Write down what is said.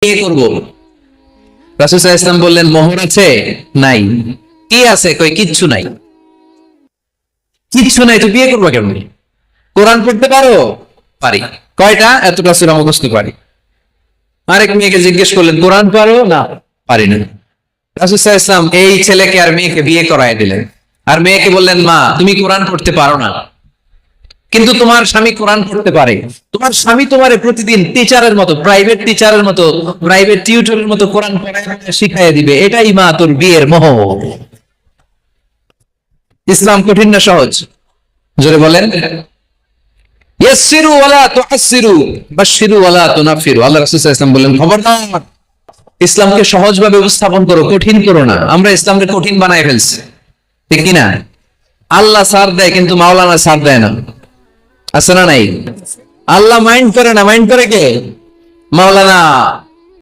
বিয়ে করবো। রাসূল সাল্লাল্লাহু আলাইহি ওয়াসাল্লাম বললেন, মোহর আছে? নাই। কি আছে? কই কিচ্ছু নাই। কিচ্ছু নাই তো বিয়ে করবো কেমন? কোরআন পড়তে পারো? পারি। কয়টা? এতটা সূরা মুখস্থ পারি। আরেক মেয়েকে জিজ্ঞেস করলেন, কোরআন পারো? না, পারি না। রাসূল সাল্লাল্লাহু আলাইহি ওয়াসাল্লাম এই ছেলেকে আর মেয়েকে বিয়ে করায় দিলেন। আর মেয়েকে বললেন, মা তুমি কোরআন পড়তে পারো না, কিন্তু তোমার স্বামী কোরআন পড়তে পারে। তোমার স্বামী তোমারে প্রতিদিন টিচারের মতো, প্রাইভেট টিচারের মতো, প্রাইভেট টিউটরের মতো কোরআন পড়ায় শিখাইয়া দিবে। এটাই মা তোর বিয়ের মোহ। ইসলাম কঠিন না সহজ? জোরে বলেন। ইয়াসসিরু ওয়ালা তুআসসিরু বাশশিরু ওয়ালা তুনাফিরু। আল্লাহ রাসূল সাল্লাল্লাহু আলাইহি ওয়াসাল্লাম বললেন, খবরদার ইসলামকে সহজভাবে উপস্থাপন করো, কঠিন করো না। আমরা ইসলামকে কঠিন বানায় ফেলছি, ঠিক কি না? আল্লাহ ছাড় দেয় কিন্তু মাওলানা ছাড় দেয় না, আছে না নাই? আল্লাহ মাইন্ড করে না, মাইন্ড করে কে? মাওলানা।